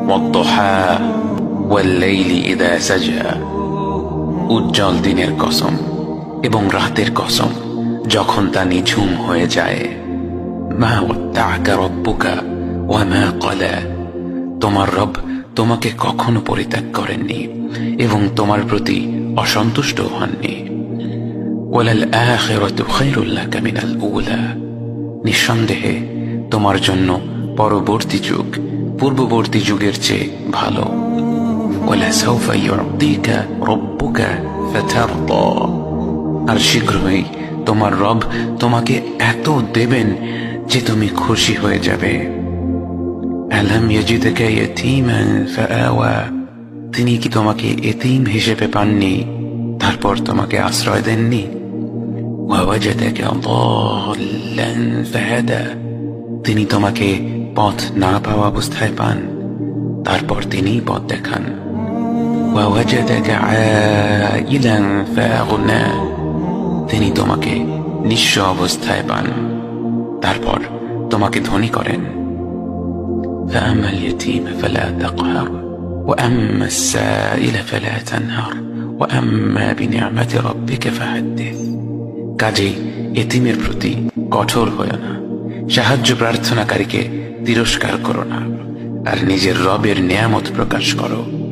ওয়াদ-দুহা ওয়াল-লাইলি ইযা সাজা, উজ্জ্বল দিনের কসম এবং রাতের কসম যখন তা নিঝুম হয়ে যায়। মা ওয়াদ্দা'আকা রাব্বুকা ওয়া মা ক্বালা, তোমার রব তোমাকে কখনো পরিত্যাগ করেননি এবং তোমার প্রতি অসন্তুষ্ট হননি। ওয়ালাল আখিরাতু খায়রুল লাকা মিনাল উলা, নিঃসন্দেহে তোমার জন্য পরবর্তী যুগ পূর্ববর্তী যুগের চেয়ে ভালো। ওয়ালা সাওফা ইউ'তিকা রাব্বুকা ফাতারদা, আর শীঘ্রই তোমার রব তোমাকে এত দেবেন যে তুমি খুশি হয়ে যাবে। আলাম ইয়াজিদকা ইয়াতীমান ফাআওয়া, তিনি কি তোমাকে এতিম হিসেবে পাননি তারপর তোমাকে আশ্রয় দেননি? ওয়াওয়াজাদাকা দাল্লান ফাহাদা, তিনি তোমাকে পথ না পাওয়া অবস্থায় পান তারপর তিনিই পথ দেখান। ওয়াওয়াজাদাকা আইলান ফাআগনা, তিনি তোমাকে নিঃস্ব অবস্থায় পান তারপর তোমাকে ধনী করেন। فأما اليتيم فلا تقهر وأما السائل فلا تنهر وأما بنعمة ربك فحدث, কাজেই এতিমের প্রতি কঠোর হয়ো না, সাহায্য প্রার্থনাকারীকে তিরস্কার করো না, আর নিজের রবের নেয়ামত প্রকাশ করো।